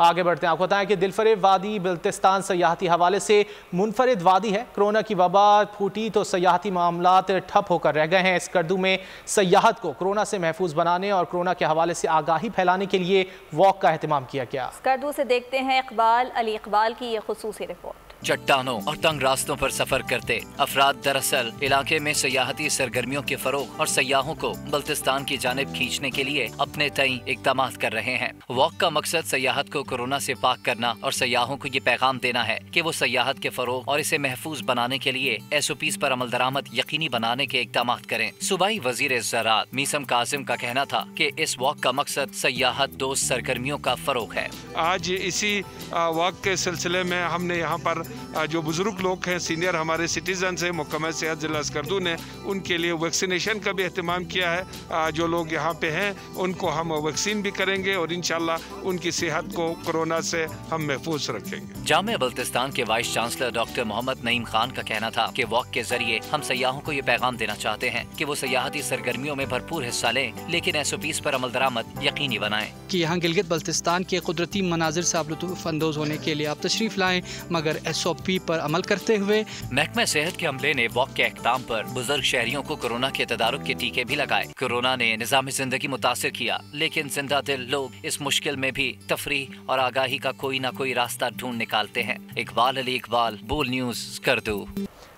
آگے بڑھتے ہیں، آپ کو بتائیں کہ دلفریب وادی بلتستان سیاحتی حوالے سے منفرد وادی ہے۔ کرونا کی وبا پھوٹی تو سیاحتی معاملات ٹھپ ہو کر رہ گئے ہیں۔ اسکردو میں سیاحت کو کرونا سے محفوظ بنانے اور کرونا کے حوالے سے آگاہی پھیلانے کے لیے واک کا اہتمام کیا گیا۔ اسکردو سے دیکھتے ہیں اقبال علی اقبال کی یہ خصوصی رپورٹ۔ چٹانوں اور تنگ راستوں پر سفر کرتے افراد دراصل علاقے میں سیاحتی سرگرمیوں کے فروغ اور سیاحوں کو بلتستان کی جانب کھینچنے کے لیے اپنے تئیں اقدامات کر رہے ہیں۔ واک کا مقصد سیاحت کو کورونا سے پاک کرنا اور سیاحوں کو یہ پیغام دینا ہے کہ وہ سیاحت کے فروغ اور اسے محفوظ بنانے کے لیے SOPs پر عمل درآمد یقینی بنانے کے اقدامات کریں۔ صوبائی وزیر زراعت میثم کاظم کا کہنا تھا کہ اس واک کا مقصد سیاحت دوست سرگرمیوں کا فروغ ہے۔ آج اسی واک کے سلسلے میں ہم نے یہاں پر جو بزرگ لوگ ہیں، سینئر ہمارے سٹیزنز ہیں، محکمہ صحت ضلع اسکردو نے ان کے لیے ویکسینیشن کا بھی اہتمام کیا ہے۔ جو لوگ یہاں پہ ہیں ان کو ہم ویکسین بھی کریں گے اور انشاءاللہ ان کی صحت کو کورونا سے ہم محفوظ رکھیں گے۔ جامعہ بلتستان کے وائس چانسلر ڈاکٹر محمد نعیم خان کا کہنا تھا کہ واک کے ذریعے ہم سیاحوں کو یہ پیغام دینا چاہتے ہیں کہ وہ سیاحتی سرگرمیوں میں بھرپور حصہ لیں، لیکن SOPs پر عمل درآمد یقینی بنائیں کہ یہاں گلگت بلتستان کے قدرتی مناظر سے لطف اندوز ہونے کے لیے آپ تشریف لائیں، مگر SOP پر عمل کرتے ہوئے۔ محکمہ صحت کے عملے نے واک کے اقدام پر بزرگ شہریوں کو کورونا کے تدارک کے ٹیکے بھی لگائے۔ کورونا نے نظام زندگی متاثر کیا، لیکن زندہ دل لوگ اس مشکل میں بھی تفریح اور آگاہی کا کوئی نہ کوئی راستہ ڈھونڈ نکالتے ہیں۔ اقبال علی اقبال، بول نیوز، اسکردو۔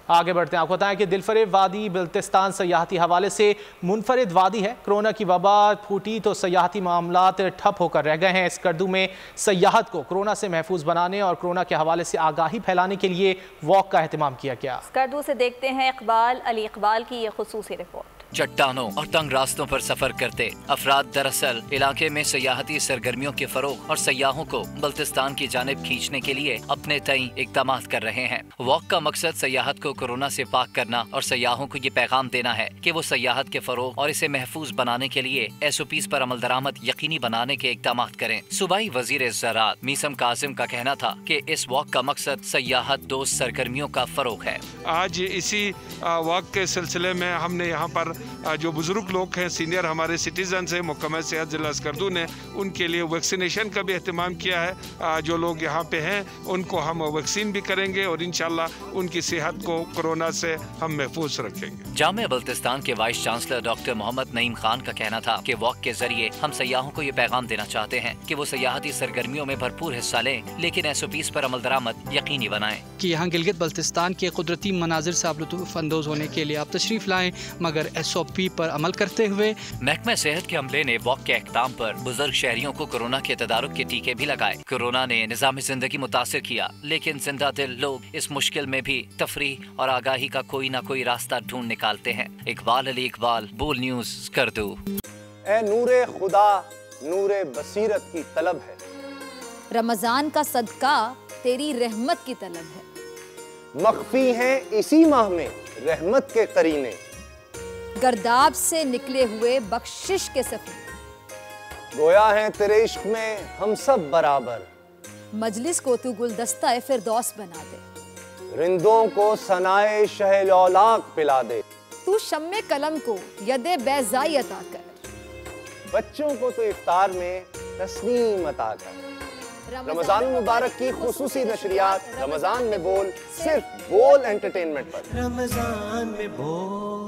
آگے بڑھتے ہیں، آپ کو بتائیں کہ دلفریب وادی بلتستان سیاحتی حوالے سے منفرد وادی ہے۔ کرونا کی وبا پھوٹی تو سیاحتی معاملات ٹھپ ہو کر رہ گئے ہیں۔ اسکردو میں سیاحت کو کرونا سے محفوظ بنانے اور کرونا کے حوالے سے آگاہی پھیلانے کے لیے واک کا اہتمام کیا گیا۔ اسکردو سے دیکھتے ہیں اقبال علی اقبال کی یہ خصوصی رپورٹ۔ چٹانوں اور تنگ راستوں پر سفر کرتے افراد دراصل علاقے میں سیاحتی سرگرمیوں کے فروغ اور سیاحوں کو بلتستان کی جانب کھینچنے کے لیے اپنے تئیں اقدامات کر رہے ہیں۔ واک کا مقصد سیاحت کو کورونا سے پاک کرنا اور سیاحوں کو یہ پیغام دینا ہے کہ وہ سیاحت کے فروغ اور اسے محفوظ بنانے کے لیے SOPs پر عمل درآمد یقینی بنانے کے اقدامات کریں۔ صوبائی وزیر زراعت میثم کاظم کا کہنا تھا کہ اس واک کا مقصد سیاحت دوست سرگرمیوں کا فروغ ہے۔ آج اسی واک کے سلسلے میں ہم نے یہاں پر جو بزرگ لوگ ہیں، سینئر ہمارے سٹیزنز ہیں، محکمہ صحت ضلع اسکردو نے ان کے لیے ویکسینیشن کا بھی اہتمام کیا ہے۔ جو لوگ یہاں پہ ہیں ان کو ہم ویکسین بھی کریں گے اور انشاءاللہ ان کی صحت کو کورونا سے ہم محفوظ رکھیں گے۔ جامعہ بلتستان کے وائس چانسلر ڈاکٹر محمد نعیم خان کا کہنا تھا کہ واک کے ذریعے ہم سیاحوں کو یہ پیغام دینا چاہتے ہیں کہ وہ سیاحتی سرگرمیوں میں بھرپور حصہ لیں، لیکن SOPs پر عمل درآمد یقینی بنائیں کہ یہاں گلگت بلتستان کے قدرتی مناظر سے لطف اندوز ہونے کے لیے آپ تشریف لائیں، مگر SOP پر عمل کرتے ہوئے۔ محکمہ صحت کے عملے نے واک کے اقدام پر بزرگ شہریوں کو کورونا کے تدارک کے ٹیکے بھی لگائے۔ کورونا نے نظام زندگی متاثر کیا، لیکن زندہ دل لوگ اس مشکل میں بھی تفریح اور آگاہی کا کوئی نہ کوئی راستہ ڈھونڈ نکالتے ہیں۔ اقبال علی اقبال، بول نیوز، اسکردو۔ اے نور خدا، نور بصیرت کی طلب ہے، رمضان کا صدقہ تیری رحمت کی طلب ہے، مخفی ہیں اسی ماہ میں رحمت کے قرینے، گرداب سے نکلے ہوئے بخشش کے سفیر، گویا ہیں تیرے عشق میں ہم سب برابر، مجلس کو تو گلدستہ فردوس بنا دے، رندوں کو ثنائے شہ لولاک پلا دے، تو شم قلم کو ید بیضائی عطا کر، بچوں کو تو افطار میں تسنیم عطا کر۔ رمضان مبارک کی خصوصی نشریات رمضان میں بول، صرف بول انٹرٹینمنٹ پر۔ رمضان میں بول